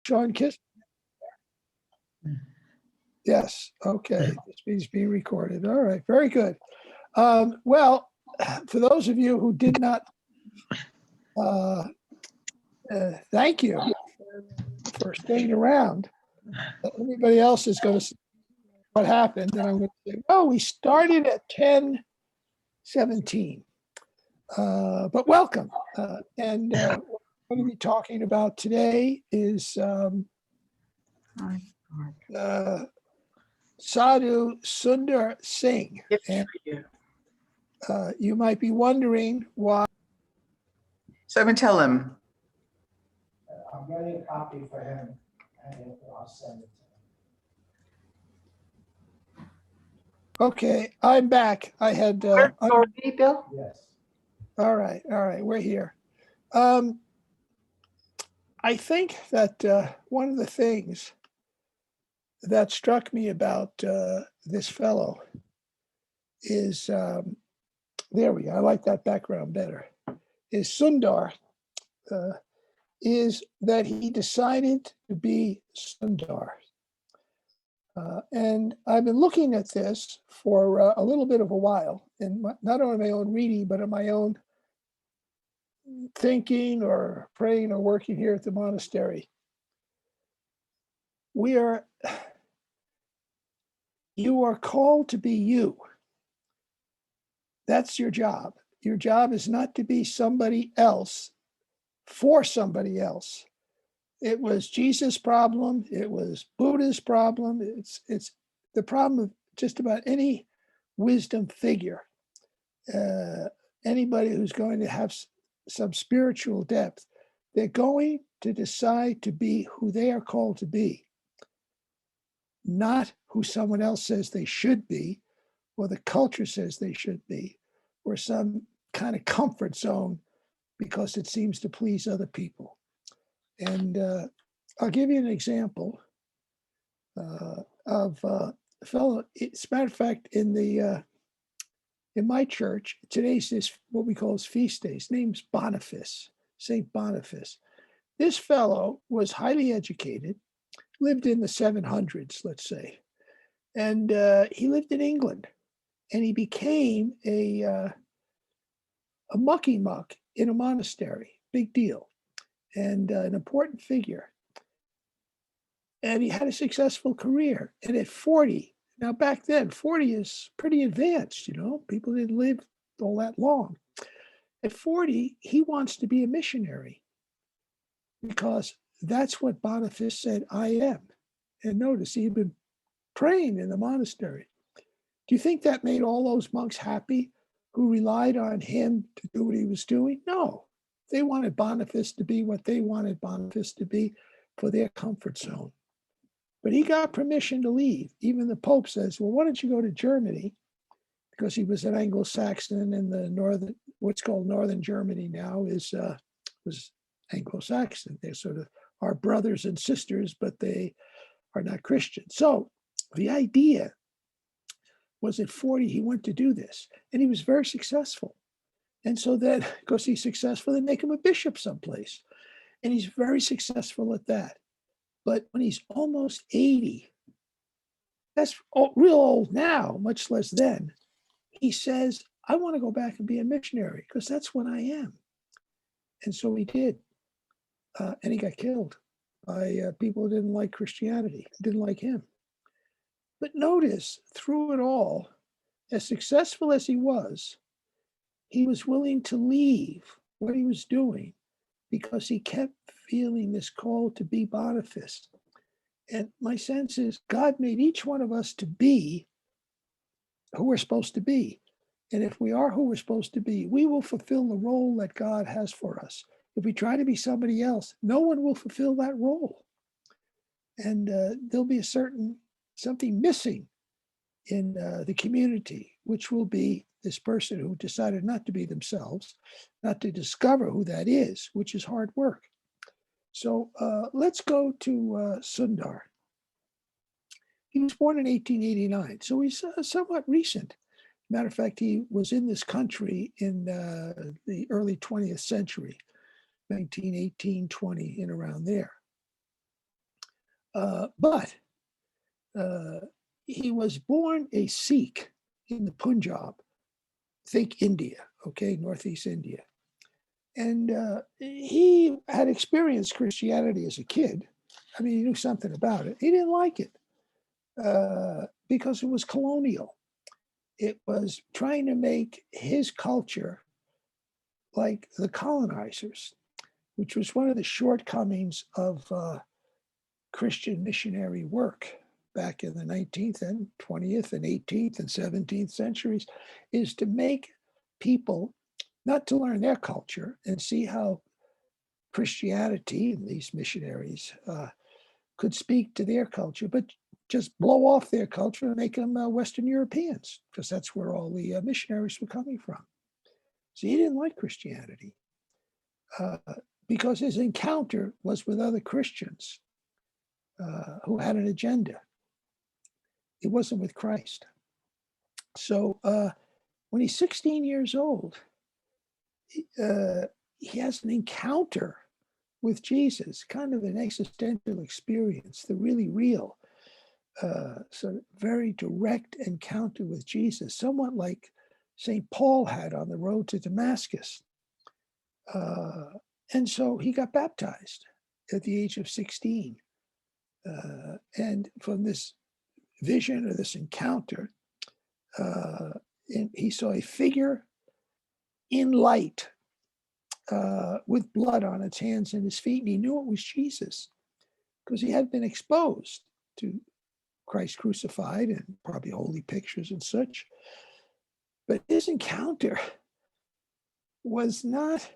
Sean Kiss? Yes. Okay. This means being recorded. All right. Very good. Well, for those of you who did not, thank you for staying around. Everybody else is going to see what happened, and I'm going to say, well, we started at 10:17, but welcome. And what we're going to be talking about today is Sadhu Sundar Singh. And you might be wondering why. So I'm going to tell him. I'm getting a copy for him, and I'll send it to him. Okay, I'm back. I had. Bill? Yes. All right, we're here. I think that one of the things that struck me about this fellow is, there we go, I like that background better, is Sundar, is that he decided to be Sundar. And I've been looking at this for a little bit of a while, and not only my own reading, but in my own thinking or praying or working here at the monastery. You are called to be you. That's your job. Your job is not to be somebody else for somebody else. It was Jesus' problem. It was Buddha's problem. It's the problem of just about any wisdom figure. Anybody who's going to have some spiritual depth, they're going to decide to be who they are called to be, not who someone else says they should be, or the culture says they should be, or some kind of comfort zone because it seems to please other people. And I'll give you an example of a fellow. As a matter of fact, in my church, today's this what we call his feast day. His name's Boniface, Saint Boniface. This fellow was highly educated, lived in the 700s, let's say, and he lived in England, and he became a mucky muck in a monastery, big deal, and an important figure. And he had a successful career. And at 40, now back then, 40 is pretty advanced, people didn't live all that long. At 40, he wants to be a missionary because that's what Boniface said, I am. And notice he'd been praying in the monastery. Do you think that made all those monks happy who relied on him to do what he was doing? No. They wanted Boniface to be what they wanted Boniface to be for their comfort zone. But he got permission to leave. Even the Pope says, well, why don't you go to Germany? Because he was an Anglo-Saxon, and the northern, what's called northern Germany now was Anglo-Saxon. They're sort of our brothers and sisters, but they are not Christian. So the idea was at 40, he went to do this, and he was very successful. And so then, because he's successful, they make him a bishop someplace. And he's very successful at that. But when he's almost 80, that's real old now, much less then, he says, I want to go back and be a missionary because that's what I am. And so he did. And he got killed by people who didn't like Christianity, didn't like him. But notice, through it all, as successful as he was willing to leave what he was doing because he kept feeling this call to be Boniface. And my sense is God made each one of us to be who we're supposed to be. And if we are who we're supposed to be, we will fulfill the role that God has for us. If we try to be somebody else, no one will fulfill that role. And there'll be something missing in the community, which will be this person who decided not to be themselves, not to discover who that is, which is hard work. So let's go to Sundar. He was born in 1889, so he's somewhat recent. Matter of fact, he was in this country in the early 20th century, 1918, 20, and around there. But he was born a Sikh in the Punjab. Think India, okay, Northeast India. And he had experienced Christianity as a kid. I mean, he knew something about it. He didn't like it because it was colonial. It was trying to make his culture like the colonizers, which was one of the shortcomings of Christian missionary work back in the 19th and 20th and 18th and 17th centuries, is to make people not to learn their culture and see how Christianity and these missionaries could speak to their culture, but just blow off their culture and make them Western Europeans, because that's where all the missionaries were coming from. So he didn't like Christianity because his encounter was with other Christians who had an agenda. It wasn't with Christ. So when he's 16 years old, he has an encounter with Jesus, kind of an existential experience, the really real, sort of very direct encounter with Jesus, somewhat like St. Paul had on the road to Damascus. And so he got baptized at the age of 16. And from this vision or this encounter, he saw a figure in light with blood on its hands and his feet, and he knew it was Jesus because he had been exposed to Christ crucified and probably holy pictures and such. But his encounter was not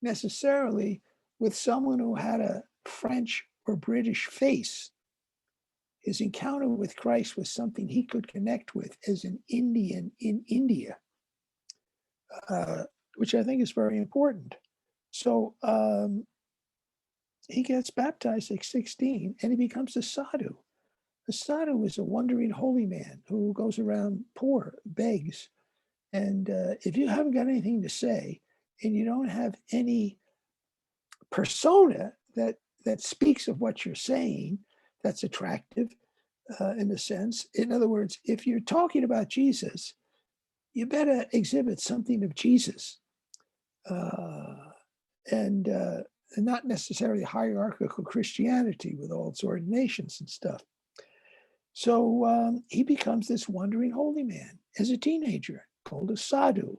necessarily with someone who had a French or British face. His encounter with Christ was something he could connect with as an Indian in India, which I think is very important. So he gets baptized at 16 and he becomes a sadhu. A sadhu is a wandering holy man who goes around poor, begs. And if you haven't got anything to say and you don't have any persona that speaks of what you're saying, that's attractive in a sense. In other words, if you're talking about Jesus, you better exhibit something of Jesus and not necessarily hierarchical Christianity with all its ordinations and stuff. So he becomes this wandering holy man as a teenager called a sadhu.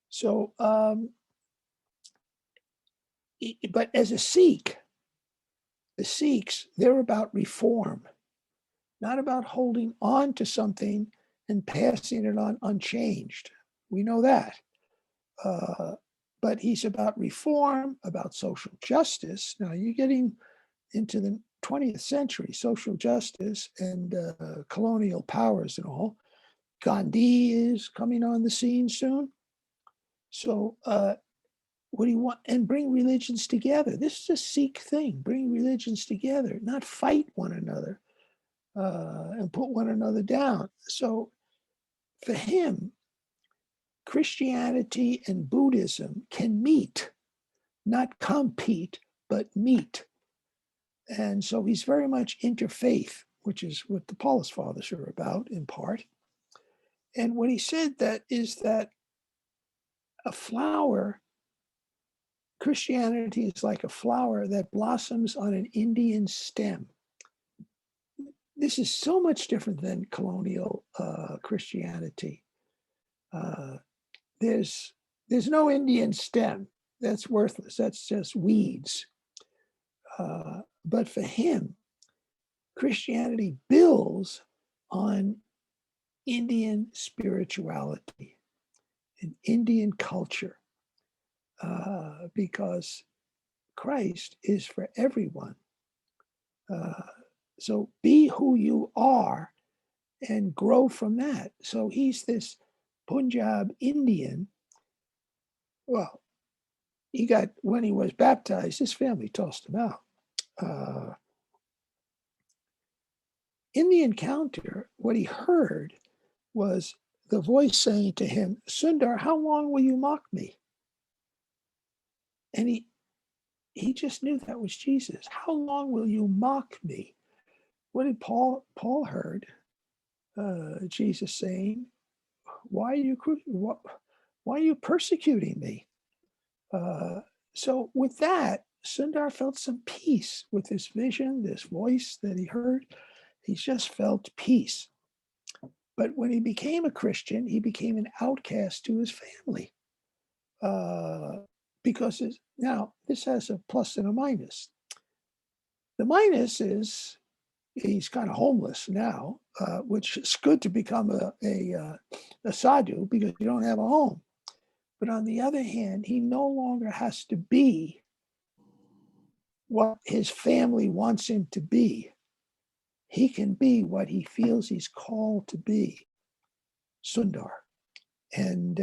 So, but as a Sikh, the Sikhs, they're about reform, not about holding on to something and passing it on unchanged. We know that. But he's about reform, about social justice. Now you're getting into the 20th century, social justice and colonial powers and all. Gandhi is coming on the scene soon. So what do you want? And bring religions together. This is a Sikh thing. Bring religions together, not fight one another and put one another down. So for him, Christianity and Buddhism can meet, not compete, but meet. And so he's very much interfaith, which is what the Paulist Fathers are about in part. And what he said that is that a flower, Christianity is like a flower that blossoms on an Indian stem. This is so much different than colonial Christianity. There's no Indian stem. That's worthless. That's just weeds. But for him, Christianity builds on Indian spirituality and Indian culture because Christ is for everyone. So be who you are and grow from that. So he's this Punjab Indian. Well, when he was baptized, his family tossed him out. In the encounter, what he heard was the voice saying to him, Sundar, how long will you mock me? And he just knew that was Jesus. How long will you mock me? What did Paul heard Jesus saying, why are you persecuting me? So with that, Sundar felt some peace with this vision, this voice that he heard. He just felt peace. But when he became a Christian, he became an outcast to his family. Because now this has a plus and a minus. The minus is he's kind of homeless now, which is good to become a sadhu because you don't have a home. But on the other hand, he no longer has to be what his family wants him to be. He can be what he feels he's called to be, Sundar. And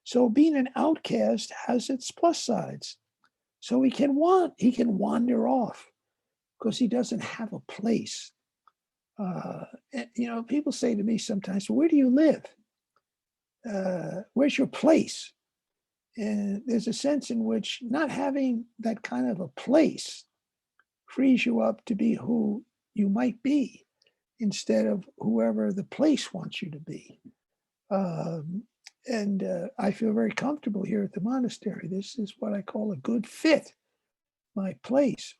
so being an outcast has its plus sides. So he can wander off because he doesn't have a place. People say to me sometimes, well, where do you live? Where's your place? And there's a sense in which not having that kind of a place frees you up to be who you might be instead of whoever the place wants you to be. And I feel very comfortable here at the monastery. This is what I call a good fit, my place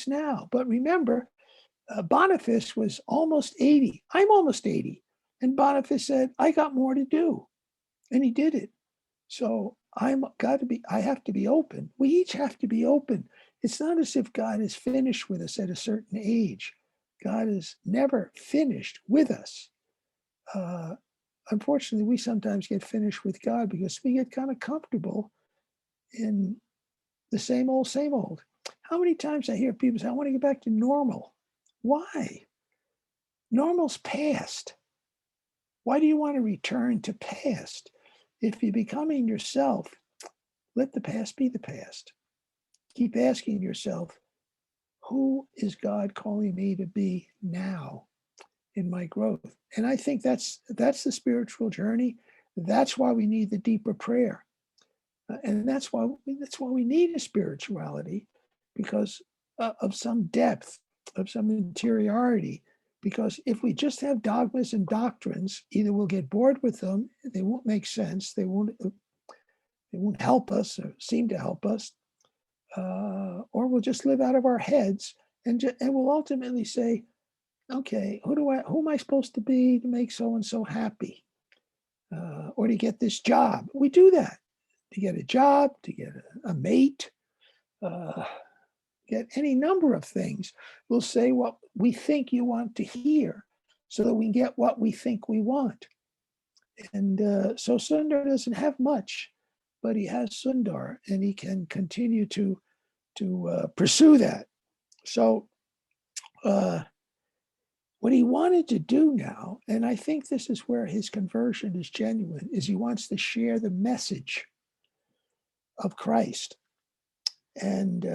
now. But remember, Boniface was almost 80. I'm almost 80. And Boniface said, I got more to do. And he did it. So I have to be open. We each have to be open. It's not as if God is finished with us at a certain age. God is never finished with us. Unfortunately, we sometimes get finished with God because we get kind of comfortable in the same old, same old. How many times I hear people say, I want to get back to normal. Why? Normal's past. Why do you want to return to past? If you're becoming yourself, let the past be the past. Keep asking yourself, who is God calling me to be now in my growth? And I think that's the spiritual journey. That's why we need the deeper prayer. And that's why we need a spirituality, because of some depth, of some interiority. Because if we just have dogmas and doctrines, either we'll get bored with them, they won't make sense, they won't help us or seem to help us, or we'll just live out of our heads and we'll ultimately say, okay, who am I supposed to be to make so and so happy, or to get this job? We do that to get a job, to get a mate, get any number of things. We'll say what we think you want to hear so that we can get what we think we want. And so Sundar doesn't have much, but he has Sundar, and he can continue to pursue that. So what he wanted to do now, and I think this is where his conversion is genuine, is he wants to share the message of Christ. And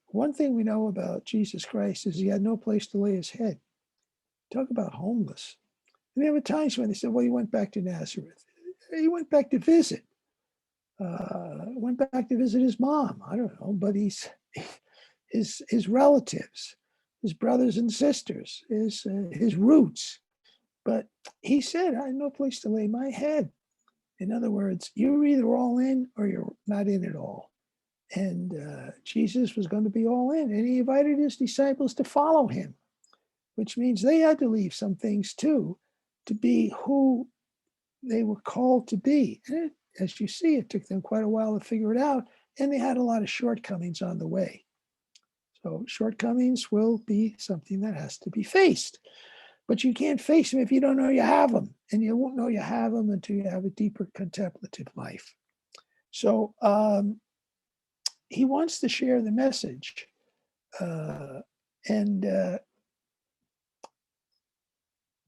one thing we know about Jesus Christ is he had no place to lay his head. Talk about homeless. And there were times when they said, well, he went back to Nazareth. He went back to visit. Went back to visit his mom. I don't know, but his relatives, his brothers and sisters, his roots. But he said, I have no place to lay my head. In other words, you're either all in or you're not in at all. And Jesus was going to be all in. And he invited his disciples to follow him, which means they had to leave some things too to be who they were called to be. And as you see, it took them quite a while to figure it out. And they had a lot of shortcomings on the way. So shortcomings will be something that has to be faced. But you can't face them if you don't know you have them. And you won't know you have them until you have a deeper contemplative life. So he wants to share the message. And the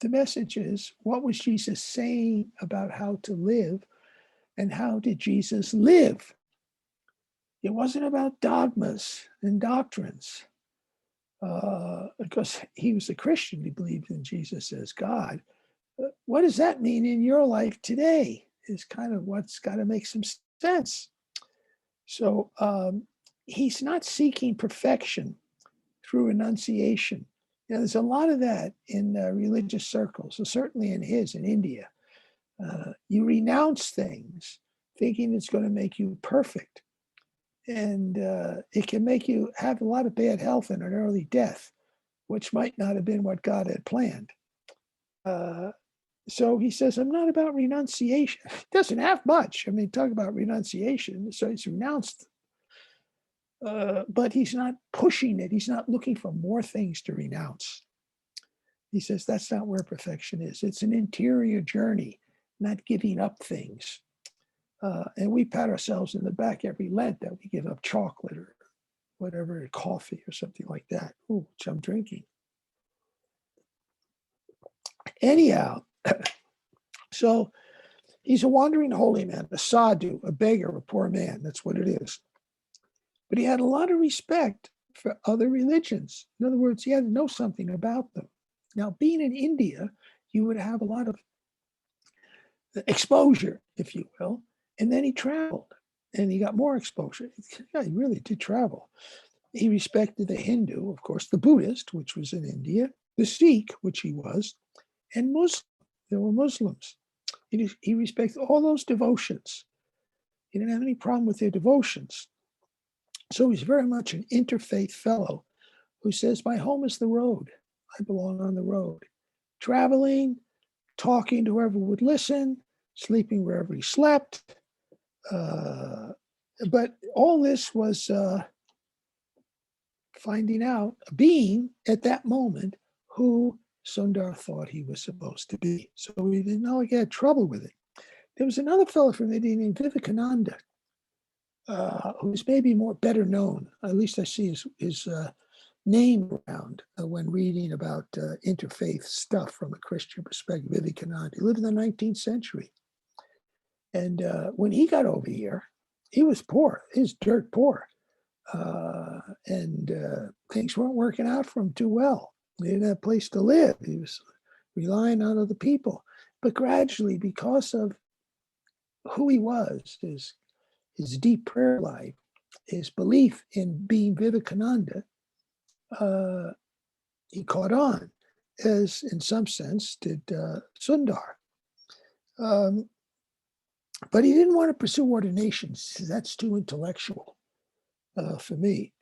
message is, what was Jesus saying about how to live, and how did Jesus live? It wasn't about dogmas and doctrines, because he was a Christian. He believed in Jesus as God. What does that mean in your life today is kind of what's got to make some sense. So he's not seeking perfection through renunciation. There's a lot of that in religious circles, so certainly in India. You renounce things thinking it's going to make you perfect. And it can make you have a lot of bad health and an early death, which might not have been what God had planned. So he says, I'm not about renunciation. He doesn't have much. I mean, talk about renunciation. So he's renounced, but he's not pushing it. He's not looking for more things to renounce. He says, that's not where perfection is. It's an interior journey, not giving up things. And we pat ourselves in the back every Lent that we give up chocolate or whatever, coffee or something like that, which I'm drinking. Anyhow, so he's a wandering holy man, a sadhu, a beggar, a poor man. That's what it is. But he had a lot of respect for other religions. In other words, he had to know something about them. Now, being in India, you would have a lot of exposure, if you will. And then he traveled and he got more exposure. Yeah, he really did travel. He respected the Hindu, of course, the Buddhist, which was in India, the Sikh, which he was, and Muslim. There were Muslims. He respected all those devotions. He didn't have any problem with their devotions. So he's very much an interfaith fellow who says, my home is the road. I belong on the road. Traveling, talking to whoever would listen, sleeping wherever he slept. But all this was finding out, being at that moment who Sundar thought he was supposed to be. So he didn't know he had trouble with it. There was another fellow from India named Vivekananda, who's maybe better known. At least I see his name around when reading about interfaith stuff from a Christian perspective. Vivekananda. He lived in the 19th century. And when he got over here, he was poor. He was dirt poor. And things weren't working out for him too well. He didn't have a place to live. He was relying on other people. But gradually, because of who he was, his deep prayer life, his belief in being Vivekananda, he caught on, as in some sense did Sundar. But he didn't want to pursue ordinations. That's too intellectual for me.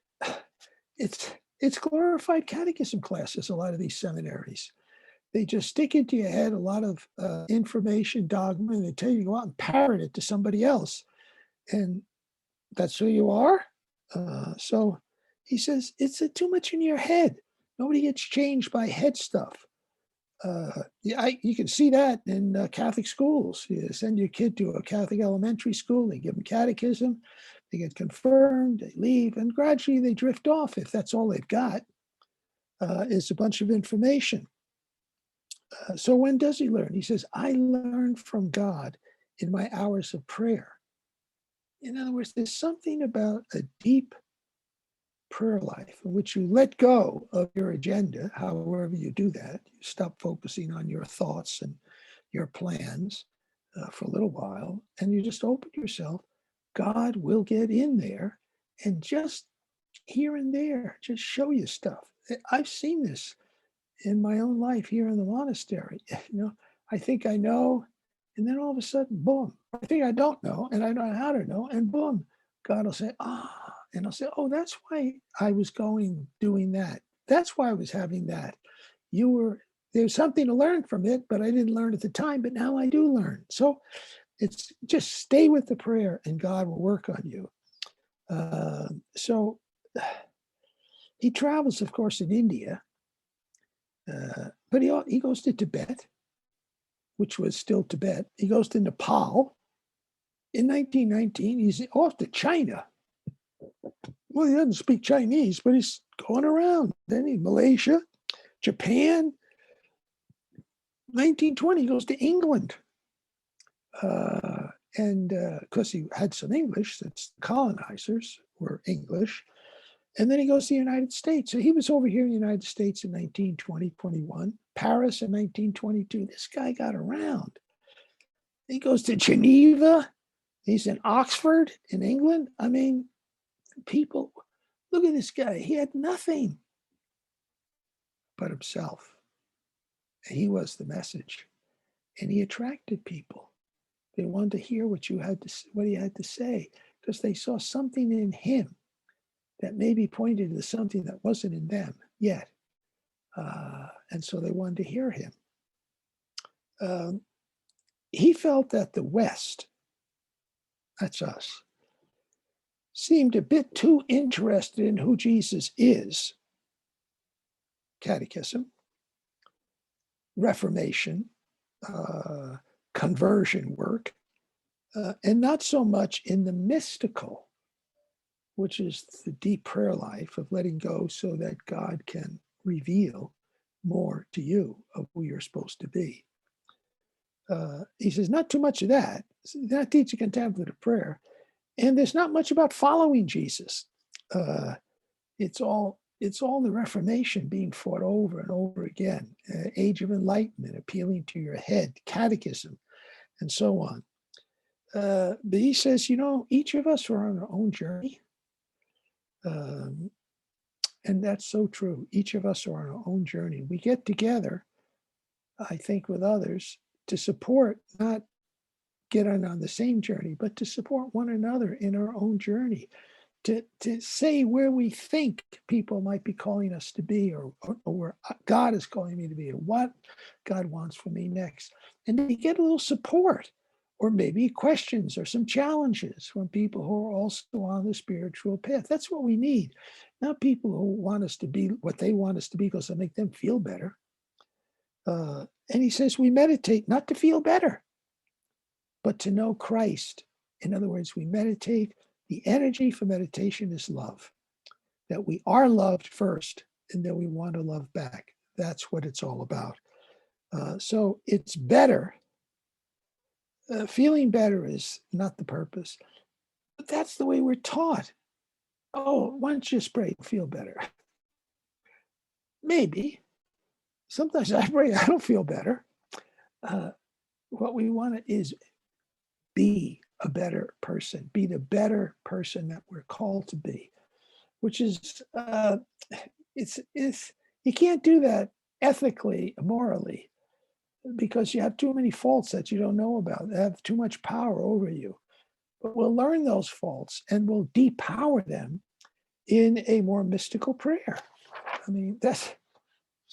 It's glorified catechism classes, a lot of these seminaries. They just stick into your head a lot of information, dogma, and they tell you to go out and parrot it to somebody else. And that's who you are. So he says, it's too much in your head. Nobody gets changed by head stuff. You can see that in Catholic schools. You send your kid to a Catholic elementary school, they give them catechism, they get confirmed, they leave, and gradually they drift off if that's all they've got, is a bunch of information. So when does he learn? He says, I learn from God in my hours of prayer. In other words, there's something about a deep prayer life in which you let go of your agenda, however you do that. You stop focusing on your thoughts and your plans for a little while, and you just open yourself. God will get in there and just here and there, just show you stuff. I've seen this in my own life here in the monastery. I think I know, and then all of a sudden, boom, I think I don't know, and I don't know how to know, and boom, God will say, and I'll say, oh, that's why I was doing that. That's why I was having that. There's something to learn from it, but I didn't learn at the time, but now I do learn. So it's just stay with the prayer and God will work on you. So he travels, of course, in India, but he goes to Tibet, which was still Tibet. He goes to Nepal. In 1919, he's off to China. Well, he doesn't speak Chinese, but he's going around. Then Malaysia, Japan. 1920, he goes to England. And because he had some English, since colonizers were English. And then he goes to the United States. So he was over here in the United States in 1920, 21, Paris in 1922. This guy got around. He goes to Geneva. He's in Oxford in England. I mean, people, look at this guy. He had nothing but himself. He was the message, and he attracted people. They wanted to hear what what he had to say, because they saw something in him that maybe pointed to something that wasn't in them yet. And so they wanted to hear him. He felt that the West, that's us, seemed a bit too interested in who Jesus is, catechism, Reformation, conversion work, and not so much in the mystical, which is the deep prayer life of letting go so that God can reveal more to you of who you're supposed to be. He says, not too much of that. Not teaching contemplative prayer. And there's not much about following Jesus. It's all the Reformation being fought over and over again. Age of Enlightenment, appealing to your head, catechism, and so on. But he says, each of us are on our own journey. And that's so true. Each of us are on our own journey. We get together, I think, with others to support, not get on the same journey, but to support one another in our own journey, to say where we think people might be calling us to be, or where God is calling me to be, or what God wants for me next. And to get a little support, or maybe questions or some challenges from people who are also on the spiritual path. That's what we need. Not people who want us to be what they want us to be because it'll make them feel better. And he says we meditate not to feel better, but to know Christ. In other words, we meditate. The energy for meditation is love, that we are loved first and then we want to love back. That's what it's all about. So it's better. Feeling better is not the purpose, but that's the way we're taught. Oh, why don't you just pray and feel better? Maybe. Sometimes I pray, I don't feel better. What we want is be a better person, be the better person that we're called to be, which is, it's you can't do that ethically, morally, because you have too many faults that you don't know about. They have too much power over you. But we'll learn those faults and we'll depower them in a more mystical prayer. I mean, it's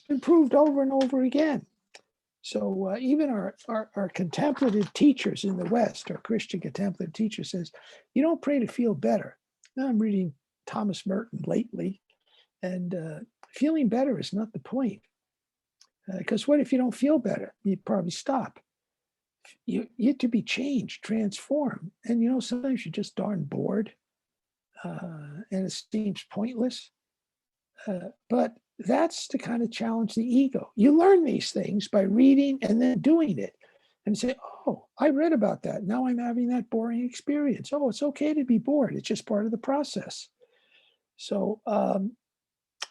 been proved over and over again. So even our contemplative teachers in the West, our Christian contemplative teacher says, you don't pray to feel better. Now I'm reading Thomas Merton lately, and feeling better is not the point. Because what if you don't feel better? You'd probably stop. You're to be changed, transformed. And sometimes you're just darn bored, and it seems pointless. But that's to kind of challenge the ego. You learn these things by reading and then doing it, and say, oh, I read about that. Now I'm having that boring experience. Oh, it's okay to be bored. It's just part of the process. So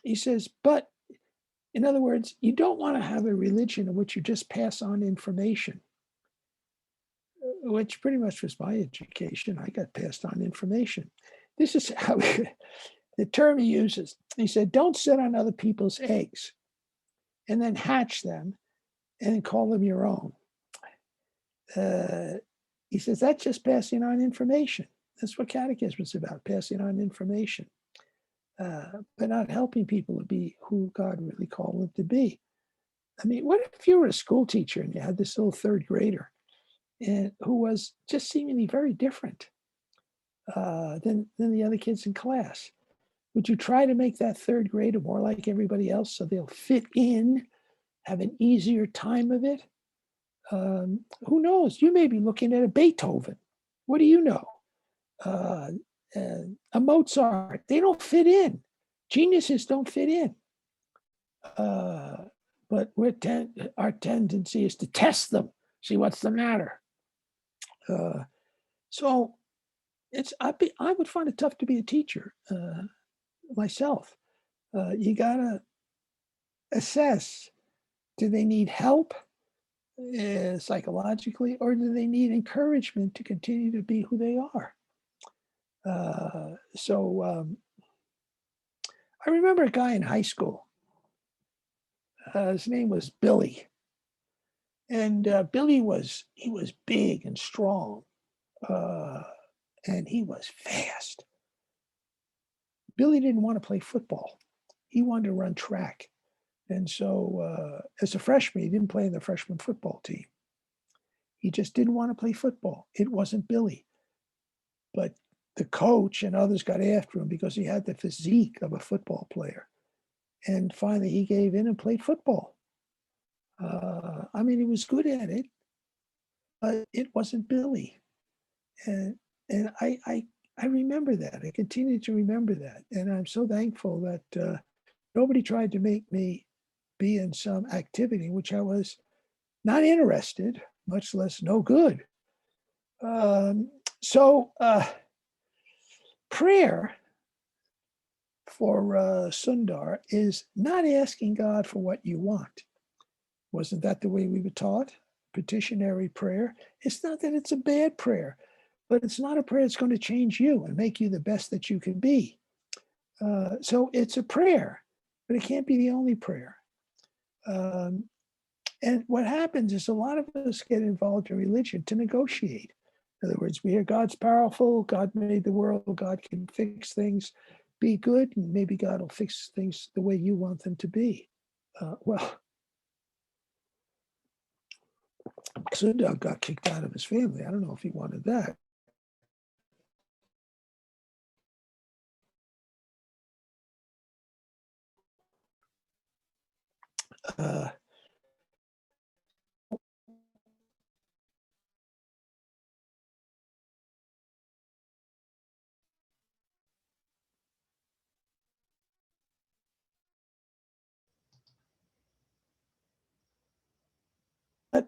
he says, but in other words, you don't want to have a religion in which you just pass on information, which pretty much was my education. I got passed on information. This is how the term he uses. He said, don't sit on other people's eggs and then hatch them and then call them your own. He says, that's just passing on information. That's what catechism is about, passing on information, but not helping people to be who God really called them to be. I mean, what if you were a school teacher and you had this little third grader and who was just seemingly very different than the other kids in class? Would you try to make that third grader more like everybody else so they'll fit in, have an easier time of it? Who knows? You may be looking at a Beethoven. What do you know? A Mozart. They don't fit in. Geniuses don't fit in. But our tendency is to test them, see what's the matter. So I would find it tough to be a teacher myself. You gotta assess: do they need help psychologically, or do they need encouragement to continue to be who they are? I remember a guy in high school. His name was Billy, and Billy was big and strong, uh, and he was fast. Billy didn't want to play football; he wanted to run track. And so, as a freshman, he didn't play in the freshman football team. He just didn't want to play football. It wasn't Billy, but the coach and others got after him because he had the physique of a football player. And finally, he gave in and played football. I mean, he was good at it, but it wasn't Billy. And and I remember that. I continue to remember that, and I'm so thankful that nobody tried to make me be in some activity which I was not interested, much less no good. Um, so prayer for Sundar is not asking God for what you want. Wasn't that the way we were taught? Petitionary prayer. It's not that it's a bad prayer, but it's not a prayer that's going to change you and make you the best that you can be. So it's a prayer, but it can't be the only prayer. Um, and what happens is a lot of us get involved in religion to negotiate. In other words, we hear God's powerful, God made the world, God can fix things, be good, and maybe God will fix things the way you want them to be. Well, Sundar got kicked out of his family. I don't know if he wanted that. Uh, but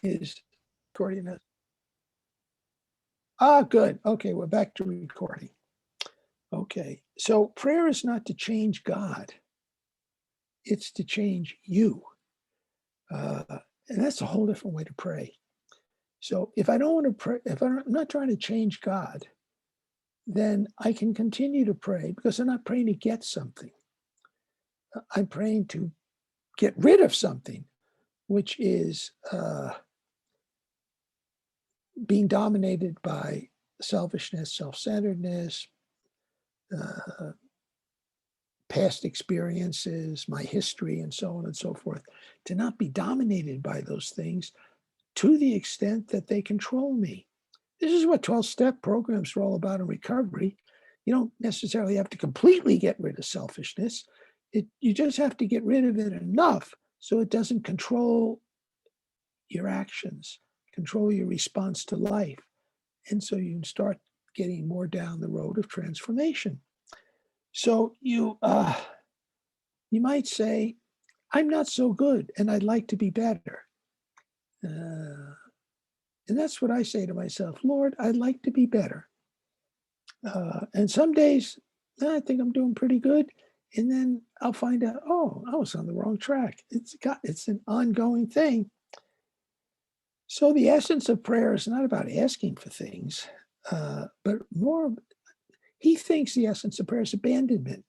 is recording this. Ah, good. Okay, we're back to recording. Okay, so prayer is not to change God, it's to change you. Uh, and that's a whole different way to pray. So if I don't want to pray, if I'm not trying to change God, then I can continue to pray because I'm not praying to get something. I'm praying to get rid of something, which is being dominated by selfishness, self-centeredness, uh, past experiences, my history, and so on and so forth, to not be dominated by those things to the extent that they control me. This is what 12-step programs are all about in recovery. You don't necessarily have to completely get rid of selfishness. You just have to get rid of it enough so it doesn't control your actions, control your response to life. And so you can start getting more down the road of transformation. So you might say, I'm not so good and I'd like to be better. And that's what I say to myself, Lord, I'd like to be better. And some days I think I'm doing pretty good. And then I'll find out, oh, I was on the wrong track. It's an ongoing thing. So the essence of prayer is not about asking for things, but more, he thinks the essence of prayer is abandonment.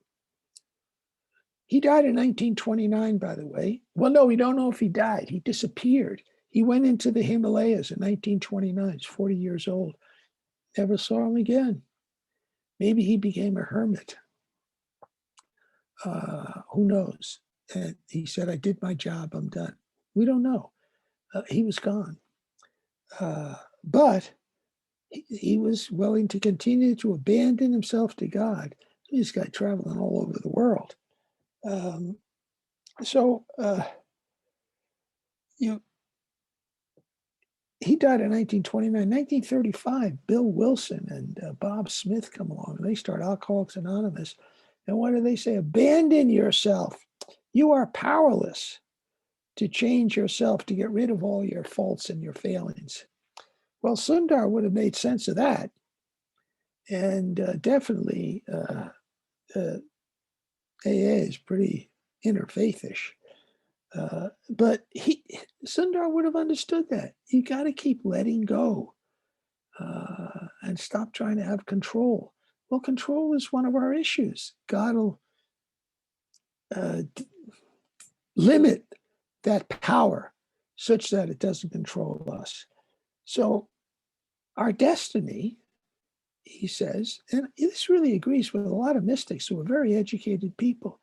He died in 1929, by the way. Well, no, we don't know if he died. He disappeared. He went into the Himalayas in 1929. He's 40 years old. Never saw him again. Maybe he became a hermit. Who knows? And he said, I did my job. I'm done. We don't know. He was gone. But he was willing to continue to abandon himself to God. This guy traveling all over the world. So he died in 1929. 1935, Bill Wilson and Bob Smith come along and they start Alcoholics Anonymous. And what do they say? Abandon yourself. You are powerless to change yourself, to get rid of all your faults and your failings. Well, Sundar would have made sense of that. And definitely AA is pretty interfaithish. But Sundar would have understood that. You got to keep letting go and stop trying to have control. Well, control is one of our issues. God will limit that power such that it doesn't control us. So our destiny, he says, and this really agrees with a lot of mystics who are very educated people.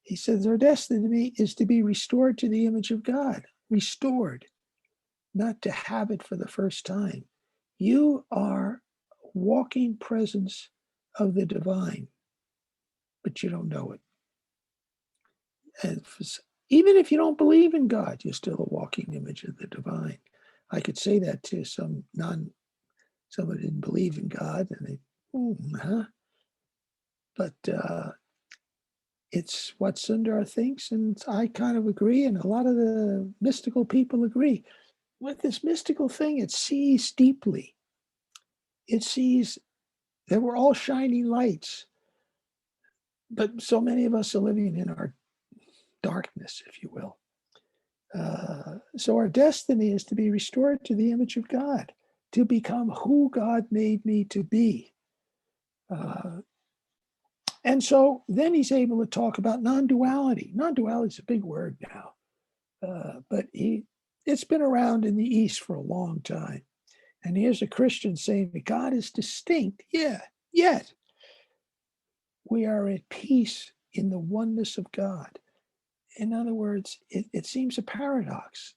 He says our destiny is to be restored to the image of God, restored, not to have it for the first time. You are walking presence of the divine, but you don't know it. And even if you don't believe in God, you're still a walking image of the divine. I could say that to someone didn't believe in God, and they, huh? But it's what Sundar thinks, and I kind of agree, and a lot of the mystical people agree. With this mystical thing, it sees deeply. It sees that we're all shining lights, but so many of us are living in our darkness, if you will. So our destiny is to be restored to the image of God, to become who God made me to be. And so then he's able to talk about non-duality. Non-duality is a big word now, but it's been around in the East for a long time. And here's a Christian saying that God is distinct, yeah, yet we are at peace in the oneness of God. In other words, it seems a paradox.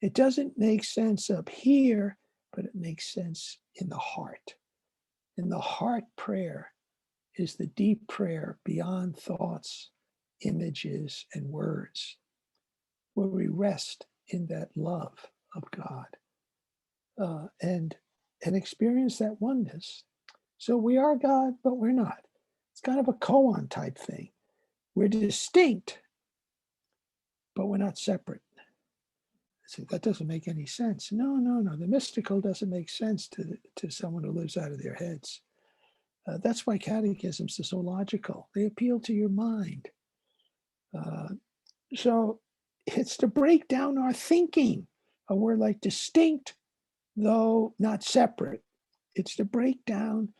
It doesn't make sense up here, but it makes sense in the heart. In the heart prayer is the deep prayer beyond thoughts, images, and words, where we rest in that love of God and experience that oneness. So we are God, but we're not. It's kind of a koan type thing. We're distinct, but we're not separate. So that doesn't make any sense. No. The mystical doesn't make sense to someone who lives out of their heads. That's why catechisms are so logical. They appeal to your mind. So it's to break down our thinking. A word like distinct, though not separate. It's to break down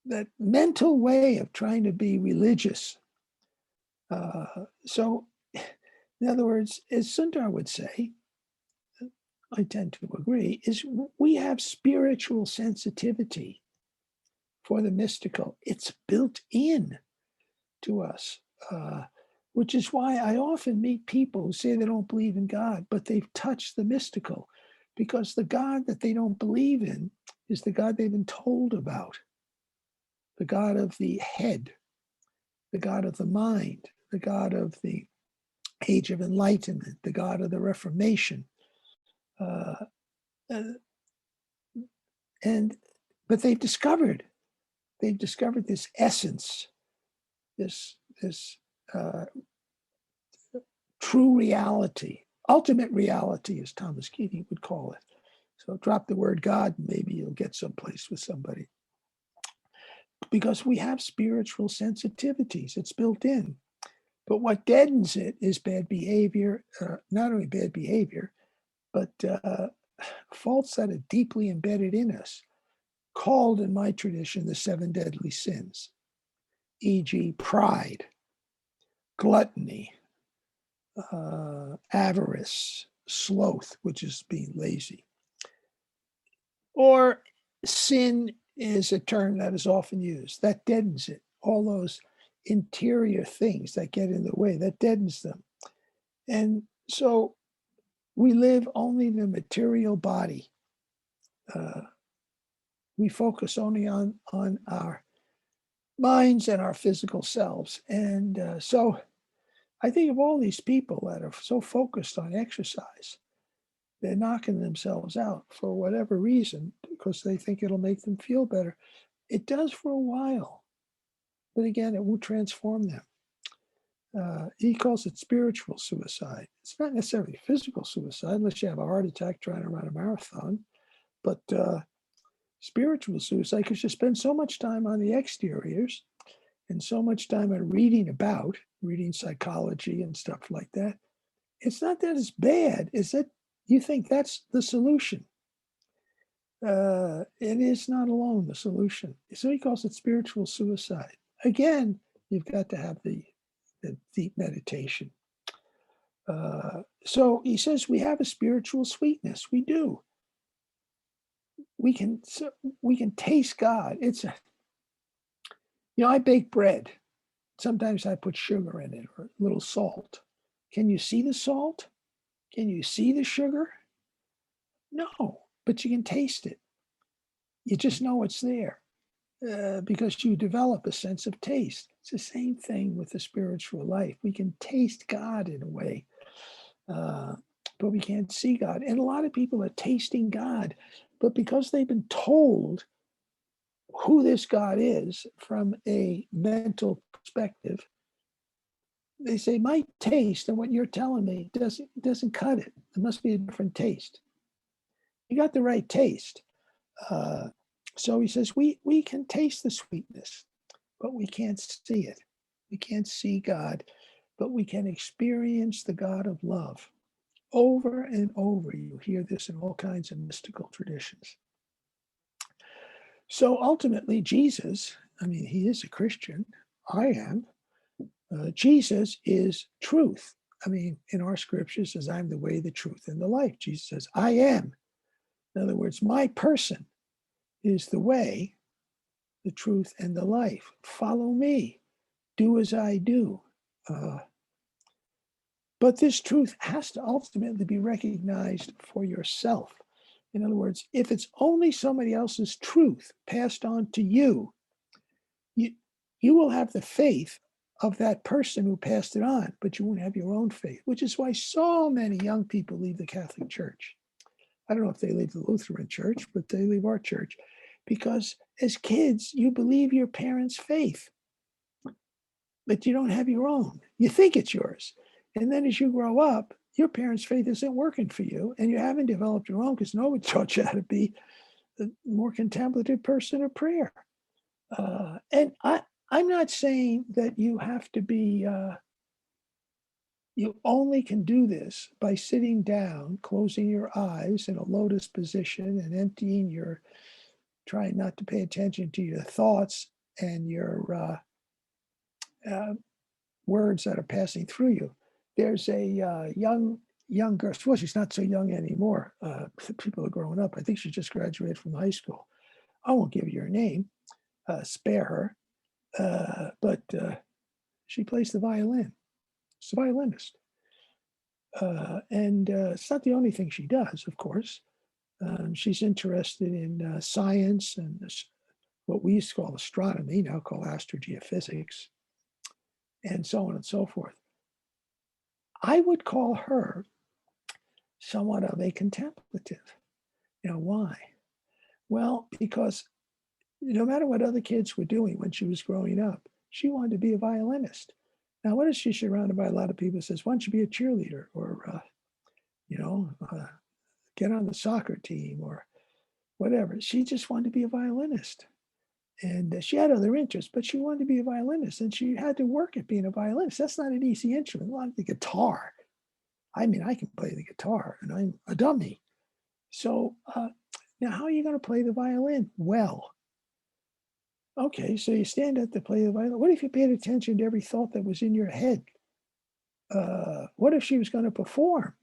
that mental way of trying to be religious. So, in other words, as Sundar would say, I tend to agree, is we have spiritual sensitivity for the mystical. It's built in to us, which is why I often meet people who say they don't believe in God, but they've touched the mystical, because the God that they don't believe in is the God they've been told about, the God of the head, the God of the mind, the God of the Age of Enlightenment, the God of the Reformation. But they've discovered this essence, this true reality, ultimate reality, as Thomas Keating would call it. So drop the word God, maybe you'll get someplace with somebody. Because we have spiritual sensitivities, it's built in. But what deadens it is bad behavior, not only bad behavior, but faults that are deeply embedded in us, called in my tradition the 7 deadly sins, e.g., pride, gluttony, avarice, sloth, which is being lazy. Or sin is a term that is often used. That deadens it. All those interior things that get in the way, that deadens them. And so we live only in the material body. We focus only on our minds and our physical selves. And so I think of all these people that are so focused on exercise, they're knocking themselves out for whatever reason, because they think it'll make them feel better. It does for a while, but again, it won't transform them. He calls it spiritual suicide. It's not necessarily physical suicide unless you have a heart attack trying to run a marathon, but spiritual suicide, because you spend so much time on the exteriors and so much time on reading psychology and stuff like that. It's not that it's bad, it's that you think that's the solution. It is not alone the solution. So he calls it spiritual suicide. Again, you've got to have the deep meditation. So he says we have a spiritual sweetness. We do. We can taste God. I bake bread. Sometimes I put sugar in it or a little salt. Can you see the salt? Can you see the sugar? No, but you can taste it. You just know it's there because you develop a sense of taste. It's the same thing with the spiritual life. We can taste God in a way, but we can't see God. And a lot of people are tasting God, but because they've been told who this God is from a mental perspective, they say, my taste and what you're telling me doesn't cut it. There must be a different taste. You got the right taste. So he says, we can taste the sweetness, but we can't see it. We can't see God, but we can experience the God of love. Over and over, you hear this in all kinds of mystical traditions. So ultimately, Jesus, he is a Christian. I am. Jesus is truth. In our scriptures says, I'm the way, the truth, and the life. Jesus says, I am. In other words, my person is the way, the truth, and the life. Follow me. Do as I do. But this truth has to ultimately be recognized for yourself. In other words, if it's only somebody else's truth passed on to you, you will have the faith of that person who passed it on, but you won't have your own faith, which is why so many young people leave the Catholic Church. I don't know if they leave the Lutheran Church, but they leave our church because as kids, you believe your parents' faith, but you don't have your own. You think it's yours. And then as you grow up, your parents' faith isn't working for you, and you haven't developed your own because nobody taught you how to be a more contemplative person of prayer. And I'm not saying that you have to be, you only can do this by sitting down, closing your eyes in a lotus position and trying not to pay attention to your thoughts and your words that are passing through you. There's a young girl. Well, she's not so young anymore. People are growing up. I think she just graduated from high school. I won't give you her name. Spare her. But she plays the violin. She's a violinist. And it's not the only thing she does, of course. She's interested in science and what we used to call astronomy, now called astrogeophysics, and so on and so forth. I would call her somewhat of a contemplative. Why? Well, because no matter what other kids were doing when she was growing up, she wanted to be a violinist. Now, what is she surrounded by a lot of people who says, why don't you be a cheerleader or, get on the soccer team or whatever. She just wanted to be a violinist. And she had other interests, but she wanted to be a violinist and she had to work at being a violinist. That's not an easy instrument. Like the guitar. I can play the guitar and I'm a dummy. So now how are you going to play the violin? Well, okay, so you stand up to play the violin. What if you paid attention to every thought that was in your head? What if she was going to perform?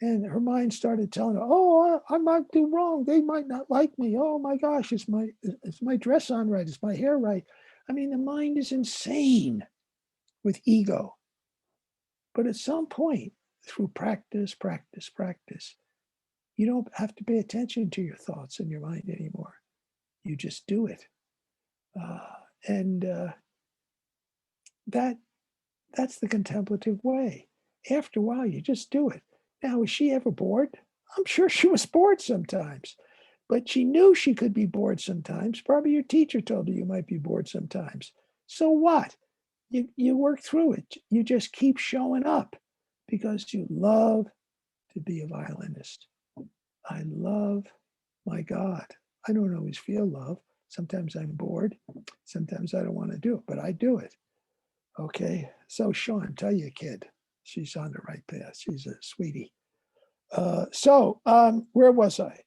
And her mind started telling her, "Oh, I might do wrong. They might not like me. Oh my gosh, is my dress on right? Is my hair right?" The mind is insane with ego. But at some point, through practice, you don't have to pay attention to your thoughts in your mind anymore. You just do it, and that's the contemplative way. After a while, you just do it. Now, was she ever bored? I'm sure she was bored sometimes, but she knew she could be bored sometimes. Probably your teacher told her you might be bored sometimes. So what? You work through it. You just keep showing up because you love to be a violinist. I love my God. I don't always feel love. Sometimes I'm bored. Sometimes I don't want to do it, but I do it. Okay. So Sean, tell your kid she's on the right path. She's a sweetie. Where was I?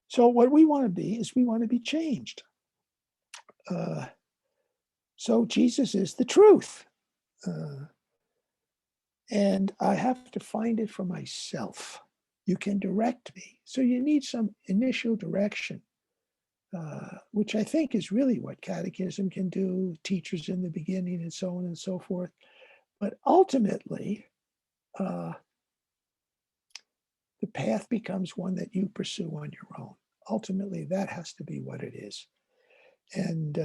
So what we want to be is we want to be changed. So Jesus is the truth. And I have to find it for myself. You can direct me. So you need some initial direction, which I think is really what catechism can do, teachers in the beginning, and so on and so forth. But ultimately, the path becomes one that you pursue on your own. Ultimately, that has to be what it is. And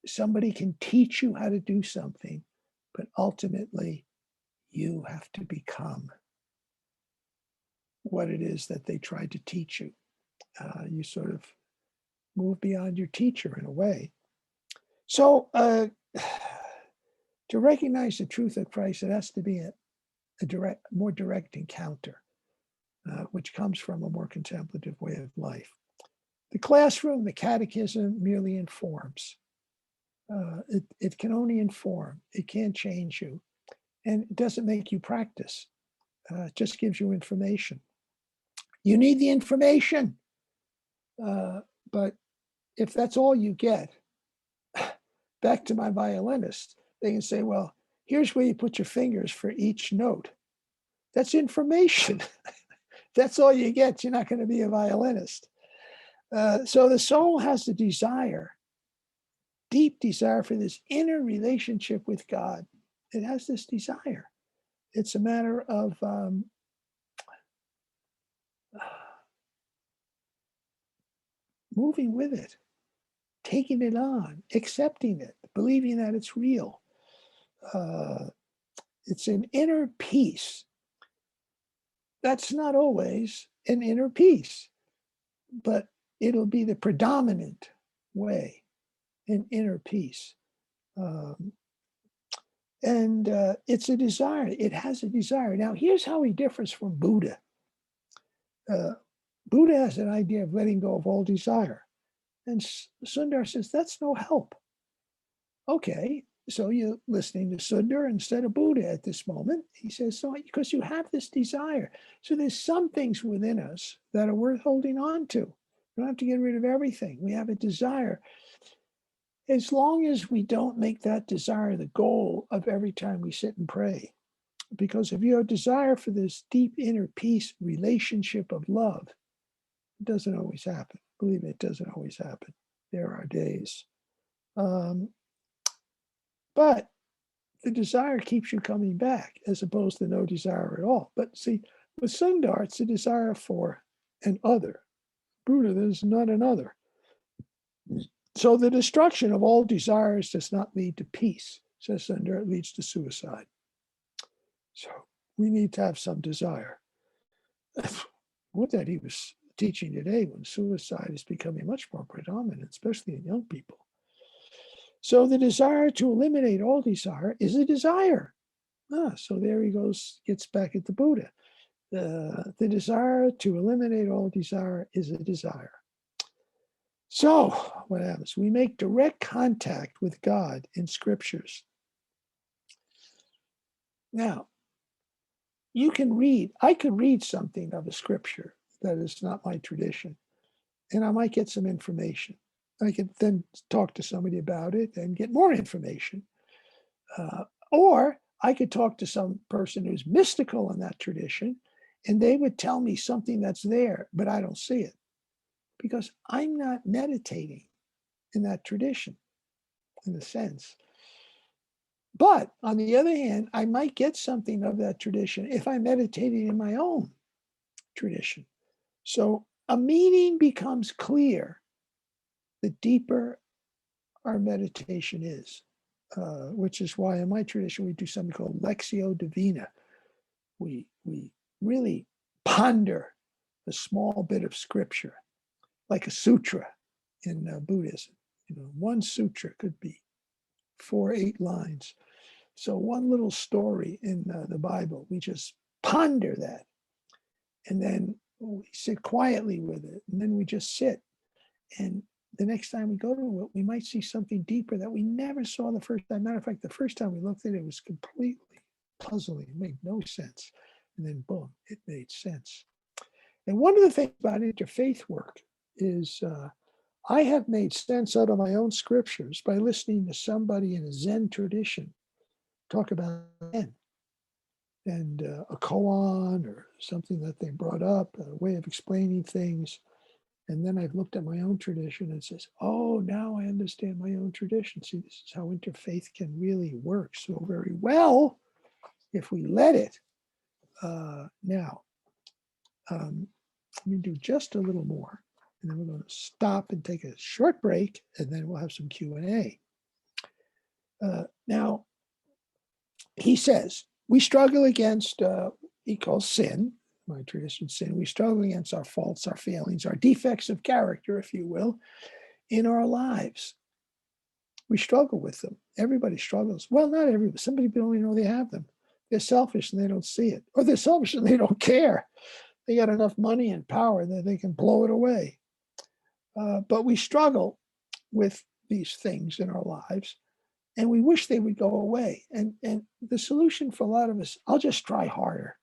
somebody can teach you how to do something, but ultimately, you have to become what it is that they tried to teach you. You sort of move beyond your teacher in a way. So to recognize the truth of Christ, it has to be a more direct encounter, which comes from a more contemplative way of life. The classroom, the catechism merely informs. It can only inform. It can't change you. And it doesn't make you practice. It just gives you information. You need the information. But if that's all you get, back to my violinist, they can say, well, here's where you put your fingers for each note. That's information. That's all you get. You're not going to be a violinist. So the soul has the desire, deep desire for this inner relationship with God. It has this desire. It's a matter of moving with it, taking it on, accepting it, believing that it's real. It's an inner peace. That's not always an inner peace, but it'll be the predominant way, an inner peace. It's a desire. It has a desire. Now, here's how he differs from Buddha. Buddha has an idea of letting go of all desire. And Sundar says, that's no help. Okay, so you're listening to Sundar instead of Buddha at this moment. He says, so because you have this desire. So there's some things within us that are worth holding on to. We don't have to get rid of everything. We have a desire. As long as we don't make that desire the goal of every time we sit and pray. Because if you have desire for this deep inner peace, relationship of love, it doesn't always happen. Believe me, it doesn't always happen. There are days. But the desire keeps you coming back as opposed to no desire at all. But see, with Sundar, it's a desire for an other. Buddha, there's not another. So the destruction of all desires does not lead to peace, says Sundar, it leads to suicide. So we need to have some desire. What that he was teaching today when suicide is becoming much more predominant, especially in young people. So the desire to eliminate all desire is a desire. So there he goes, gets back at the Buddha. The desire to eliminate all desire is a desire. So what happens? We make direct contact with God in scriptures. Now, I could read something of a scripture that is not my tradition, and I might get some information. I could then talk to somebody about it and get more information. Or I could talk to some person who's mystical in that tradition, and they would tell me something that's there, but I don't see it because I'm not meditating in that tradition, in a sense. But on the other hand, I might get something of that tradition if I'm meditating in my own tradition. So a meaning becomes clear the deeper our meditation is, which is why in my tradition we do something called Lectio Divina. We really ponder a small bit of scripture, like a sutra in Buddhism. One sutra could be 4-8 lines. So one little story in the Bible, we just ponder that, and then we sit quietly with it, and then we just sit And the next time we go to it, we might see something deeper that we never saw the first time. Matter of fact, the first time we looked at it, it was completely puzzling. It made no sense. And then boom, it made sense. And one of the things about interfaith work is I have made sense out of my own scriptures by listening to somebody in a Zen tradition talk about Zen and a koan or something that they brought up, a way of explaining things. And then I've looked at my own tradition and says, oh, now I understand my own tradition. See, this is how interfaith can really work so very well if we let it. Now, let me do just a little more, and then we're going to stop and take a short break, and then we'll have some Q&A. Now, he says, we struggle against, he calls sin, my tradition sin. We struggle against our faults, our failings, our defects of character, if you will, in our lives. We struggle with them. Everybody struggles. Well, not everybody. Some people don't even know they have them. They're selfish and they don't see it. Or they're selfish and they don't care. They got enough money and power that they can blow it away. But we struggle with these things in our lives, and we wish they would go away. And the solution for a lot of us, I'll just try harder.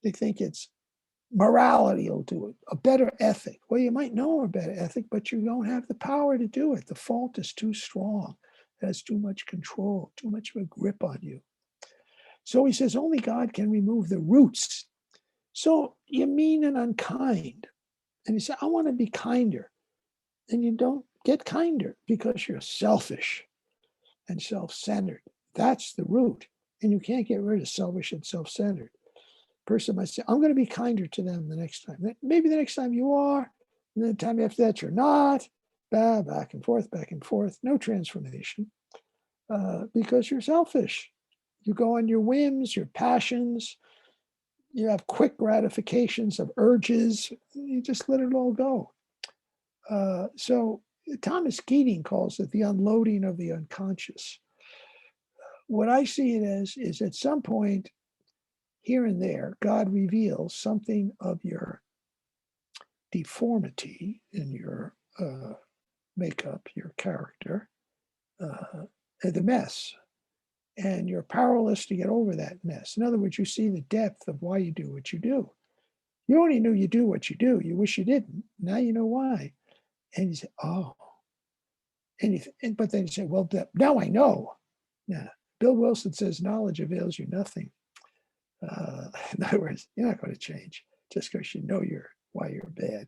They think it's morality will do it, a better ethic. Well, you might know a better ethic, but you don't have the power to do it. The fault is too strong. It has too much control, too much of a grip on you. So he says, only God can remove the roots. So you're mean and unkind. And he said, I want to be kinder. And you don't get kinder because you're selfish and self-centered. That's the root. And you can't get rid of selfish and self-centered. Person might say, I'm going to be kinder to them the next time. Maybe the next time you are, and the time after that you're not. Back and forth, no transformation because you're selfish. You go on your whims, your passions, you have quick gratifications of urges, you just let it all go. So Thomas Keating calls it the unloading of the unconscious. What I see it as is at some point, here and there, God reveals something of your deformity in your makeup, your character, the mess, and you're powerless to get over that mess. In other words, you see the depth of why you do what you do. You only knew you do what you do. You wish you didn't. Now you know why. And you say, oh. But then you say, well, now I know. Yeah. Bill Wilson says knowledge avails you nothing. In other words, you're not going to change just because you know why you're bad.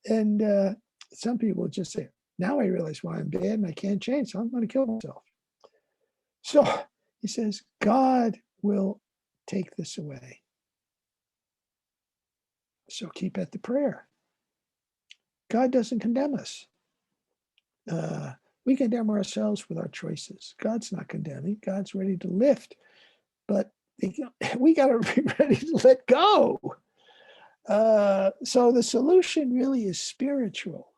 And some people just say, now I realize why I'm bad and I can't change, so I'm going to kill myself. So he says, God will take this away. So keep at the prayer. God doesn't condemn us. We condemn ourselves with our choices. God's not condemning. God's ready to lift. But we got to be ready to let go. So the solution really is spiritual,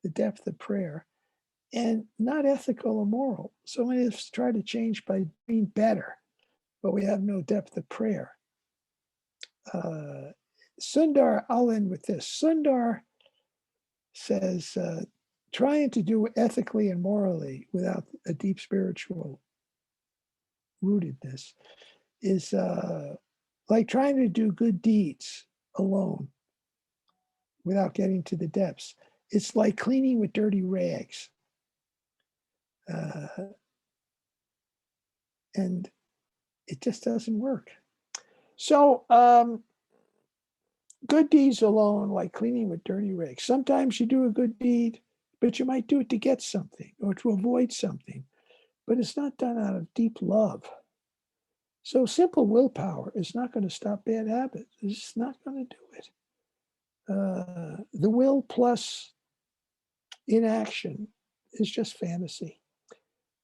the depth of prayer, and not ethical or moral. So many of us try to change by being better, but we have no depth of prayer. Sundar, I'll end with this. Sundar says, trying to do ethically and morally without a deep spiritual rootedness is like trying to do good deeds alone without getting to the depths. It's like cleaning with dirty rags. And it just doesn't work. So good deeds alone, like cleaning with dirty rags. Sometimes you do a good deed, but you might do it to get something or to avoid something, but it's not done out of deep love. So simple willpower is not going to stop bad habits. It's just not going to do it. The will plus inaction is just fantasy.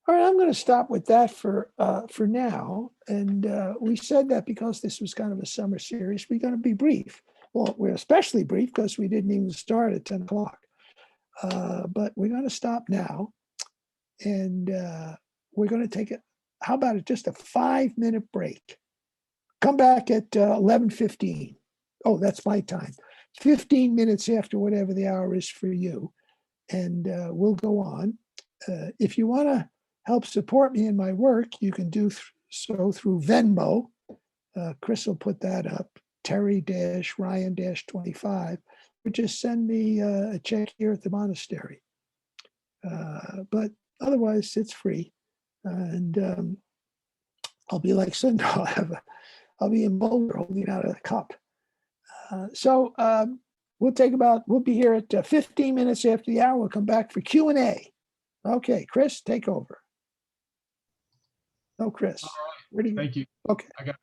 All right, I'm going to stop with that for now. And we said that because this was kind of a summer series, we're going to be brief. Well, we're especially brief because we didn't even start at 10 o'clock. But we're going to stop now. And we're going to take it. How about it? Just a 5-minute break. Come back at 11:15. Oh, that's my time. 15 minutes after whatever the hour is for you, and we'll go on. If you want to help support me in my work, you can do so through Venmo. Chris will put that up, Terry-Ryan-25, or just send me a check here at the monastery. But otherwise, it's free. And I'll be like Sundar. I'll be in Boulder holding out a cup. We'll be here at 15 minutes after the hour. We'll come back for Q&A. Okay, Chris, take over. No, Chris. All right. Where do you? Thank you. Okay. I got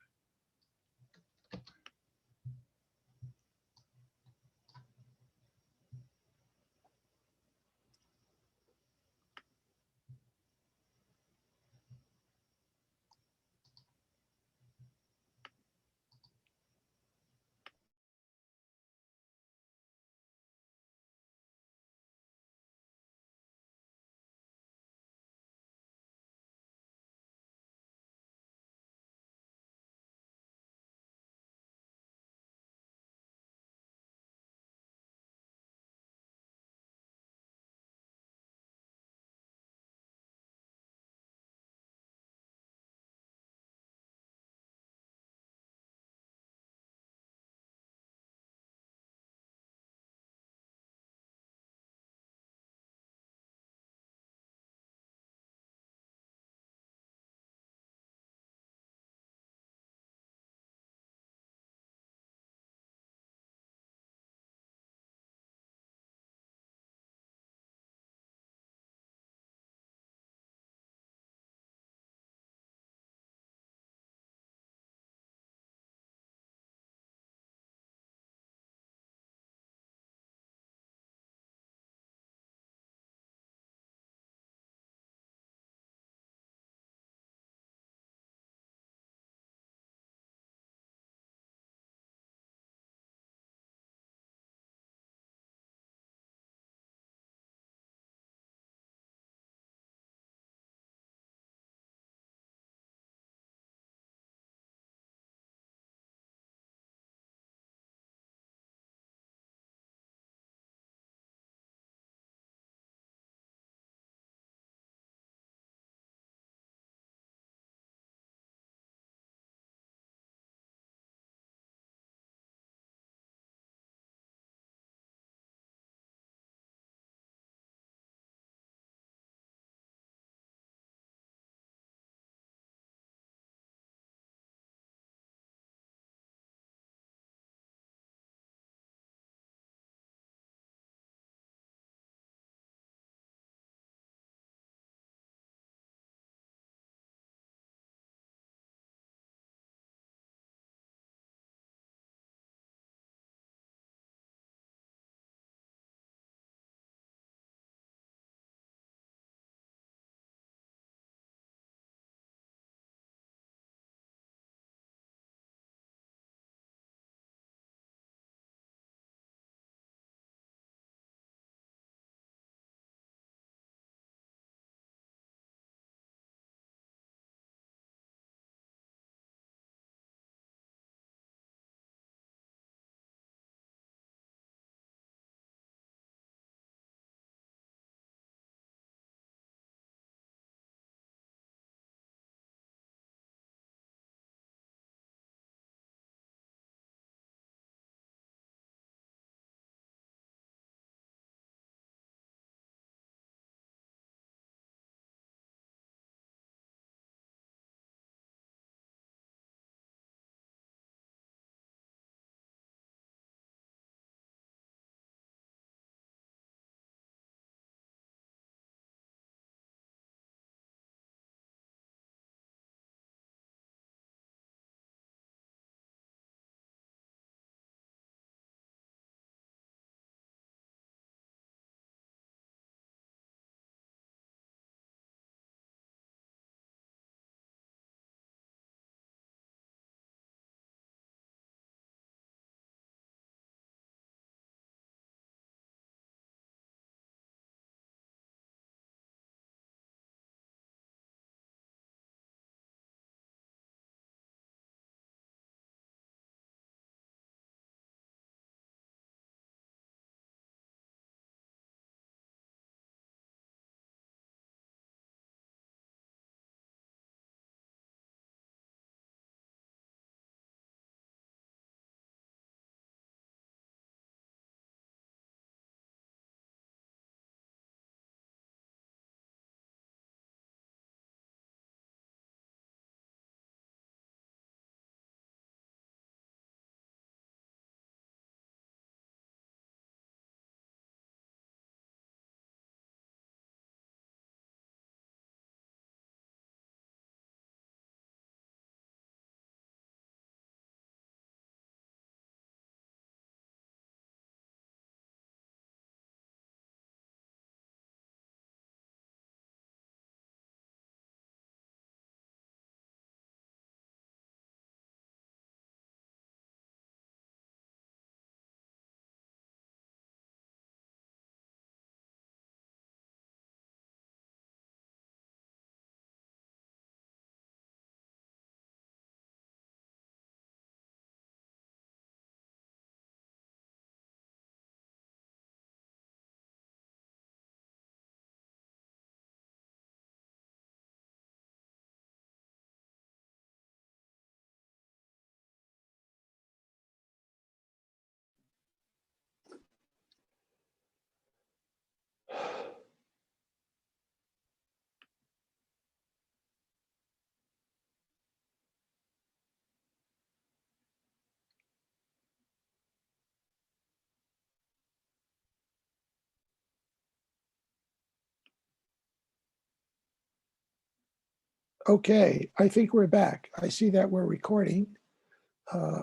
Okay, I think we're back. I see that we're recording.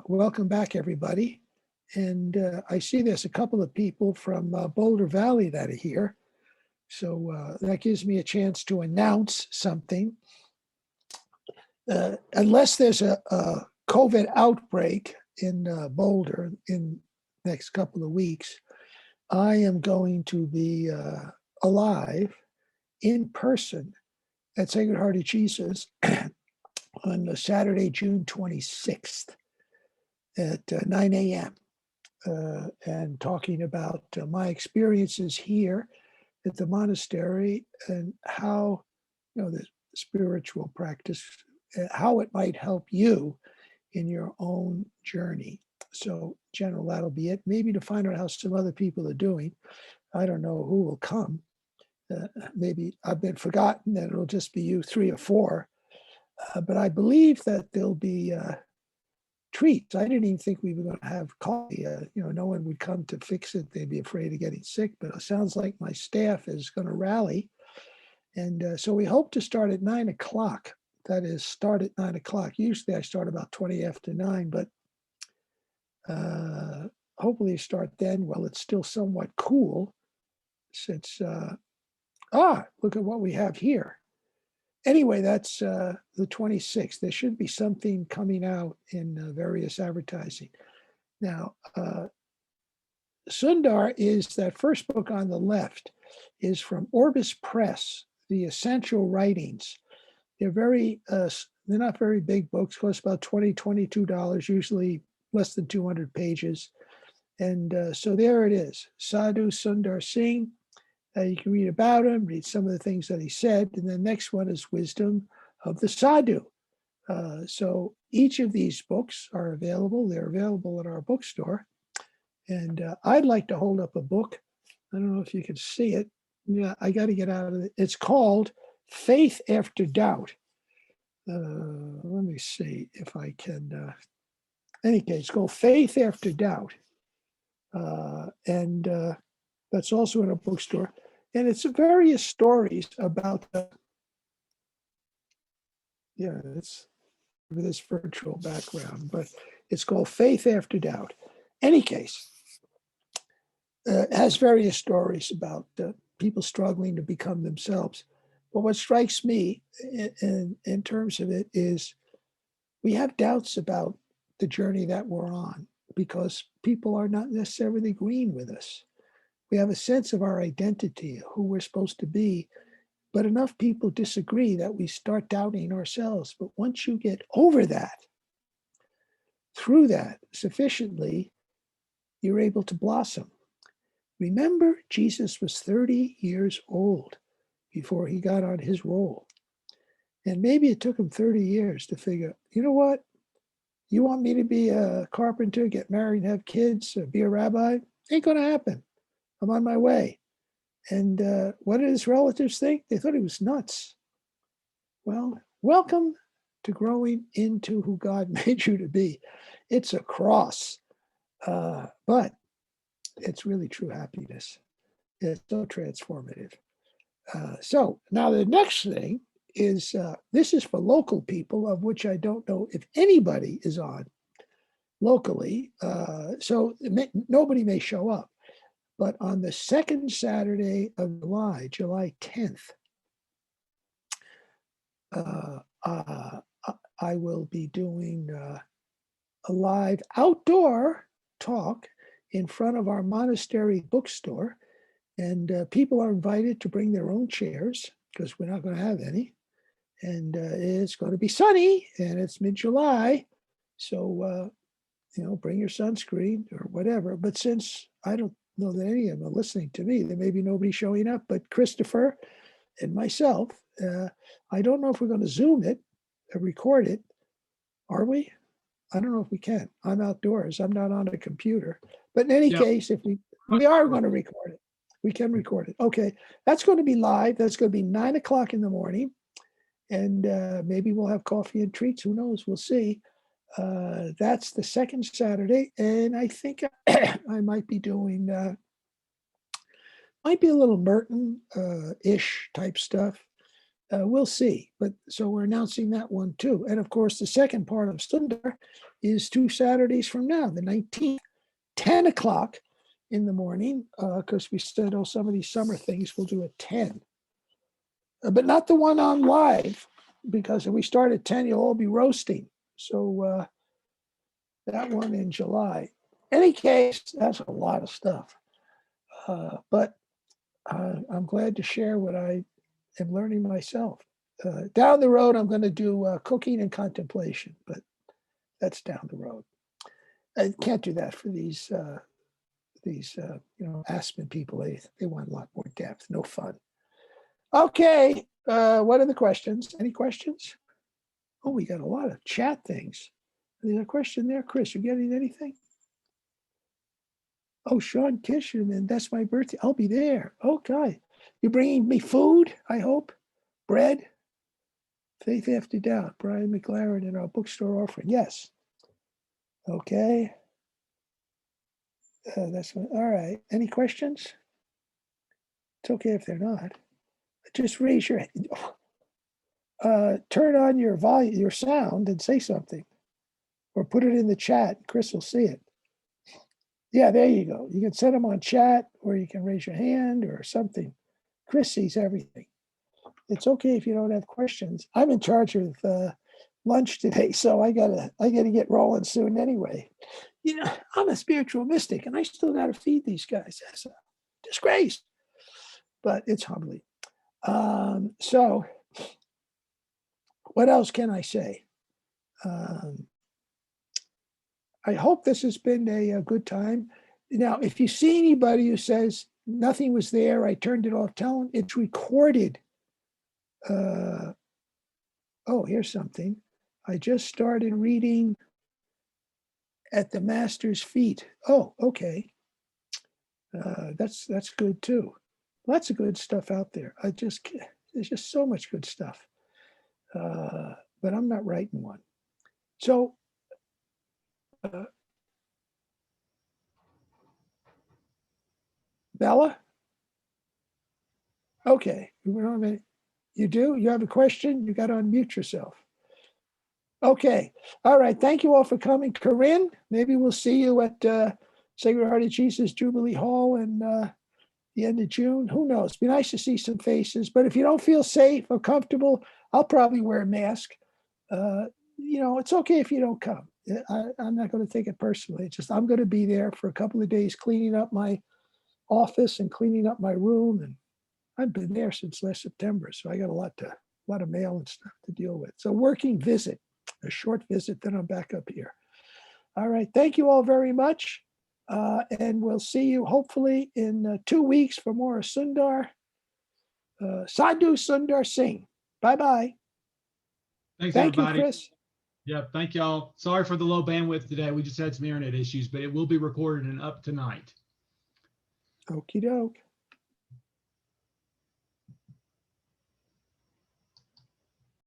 Welcome back, everybody. And I see there's a couple of people from Boulder Valley that are here. So that gives me a chance to announce something. Unless there's a COVID outbreak in Boulder in the next couple of weeks, I am going to be alive in person at Sacred Heart of Jesus on Saturday, June 26th at 9 a.m. And talking about my experiences here at the monastery and how, the spiritual practice, how it might help you in your own journey. So, General, that'll be it. Maybe to find out how some other people are doing. I don't know who will come. Maybe I've been forgotten and it'll just be you three or four. But I believe that there'll be treats. I didn't even think we were going to have coffee. No one would come to fix it. They'd be afraid of getting sick. But it sounds like my staff is going to rally. And so we hope to start at 9 o'clock. That is, start at 9 o'clock. Usually I start about 20 after 9, but hopefully start then while it's still somewhat cool since, look at what we have here. Anyway, that's the 26th. There should be something coming out in various advertising. Now, Sundar is that first book on the left is from Orbis Press, The Essential Writings. They're they're not very big books, cost about $22, usually less than 200 pages. And so there it is, Sadhu Sundar Singh. You can read about him, read some of the things that he said. And the next one is Wisdom of the Sadhu. So each of these books are available. They're available at our bookstore. And I'd like to hold up a book. I don't know if you can see it. Yeah, I got to get out of it. It's called Faith After Doubt. Let me see if I can. Any case, it's called Faith After Doubt. And that's also in a bookstore. And it's various stories about, it's this virtual background, but it's called Faith After Doubt. Any case, it has various stories about people struggling to become themselves. But what strikes me in terms of it is we have doubts about the journey that we're on because people are not necessarily agreeing with us. We have a sense of our identity, who we're supposed to be, but enough people disagree that we start doubting ourselves. But once you get over that, through that sufficiently, you're able to blossom. Remember, Jesus was 30 years old before he got on his roll. And maybe it took him 30 years to figure, you know what? You want me to be a carpenter, get married, have kids, be a rabbi? Ain't going to happen. I'm on my way. And what did his relatives think? They thought he was nuts. Well, welcome to growing into who God made you to be. It's a cross, but it's really true happiness. It's so transformative. So now the next thing is, this is for local people, of which I don't know if anybody is on locally. So nobody may show up. But on the second Saturday of July, July 10th, I will be doing a live outdoor talk in front of our monastery bookstore. And people are invited to bring their own chairs because we're not going to have any. And it's going to be sunny and it's mid-July. So, bring your sunscreen or whatever. But since I don't know that any of them are listening to me, there may be nobody showing up, but Christopher and myself, I don't know if we're going to Zoom it, record it. Are we? I don't know if we can. I'm outdoors. I'm not on a computer. But in any case, if we are going to record it, we can record it. Okay. That's going to be live. That's going to be 9 o'clock in the morning. And maybe we'll have coffee and treats. Who knows? We'll see. That's the second Saturday. And I think I might be doing, might be a little Merton-ish type stuff. we'll see. But so we're announcing that one too. And of course, the second part of Sundar is 2 Saturdays from now, the 19th, 10 o'clock in the morning, because we said, oh, some of these summer things we'll do at 10. But not the one on live, because if we start at 10, you'll all be roasting. So that one in July. Any case, that's a lot of stuff. But I'm glad to share what I am learning myself. Down the road, I'm going to do cooking and contemplation, but that's down the road. I can't do that for these Aspen people. They want a lot more depth. No fun. Okay. What are the questions? Any questions? Oh, we got a lot of chat things. There's a question there, Chris. You getting anything? Oh, Sean Kisherman, that's my birthday. I'll be there. Okay. You're bringing me food, I hope? Bread? Faith After Doubt, Brian McLaren in our bookstore offering. Yes. Okay. That's all right. Any questions? It's okay if they're not. Just raise your turn on your volume, your sound, and say something, or put it in the chat. Chris will see it. Yeah, there you go. You can send them on chat, or you can raise your hand or something. Chris sees everything. It's okay if you don't have questions. I'm in charge of lunch today, so I gotta get rolling soon anyway. I'm a spiritual mystic, and I still gotta feed these guys. That's a disgrace, but it's humbling. So, what else can I say? I hope this has been a good time. Now, if you see anybody who says nothing was there, I turned it off, tell them it's recorded. Oh, here's something. I just started reading At the Master's Feet. Oh, okay. That's good too. Lots of good stuff out there. There's just so much good stuff. But I'm not writing one. So, Bella? Okay. You do? You have a question? You got to unmute yourself. Okay. All right. Thank you all for coming. Corinne, maybe we'll see you at Sacred Heart of Jesus Jubilee Hall in the end of June. Who knows? Be nice to see some faces. But if you don't feel safe or comfortable, I'll probably wear a mask. It's okay if you don't come. I'm not going to take it personally. It's just I'm going to be there for a couple of days cleaning up my office and cleaning up my room. And I've been there since last September, so I got a lot of mail and stuff to deal with. So working visit, a short visit, then I'm back up here. All right. Thank you all very much. And we'll see you hopefully in 2 weeks for more of Sundar. Sadhu, Sundar, Singh. Bye-bye. Thanks, Thank everybody. you, Chris. Yeah, thank y'all. Sorry for the low bandwidth today. We just had some internet issues, but it will be recorded and up tonight. Okie doke.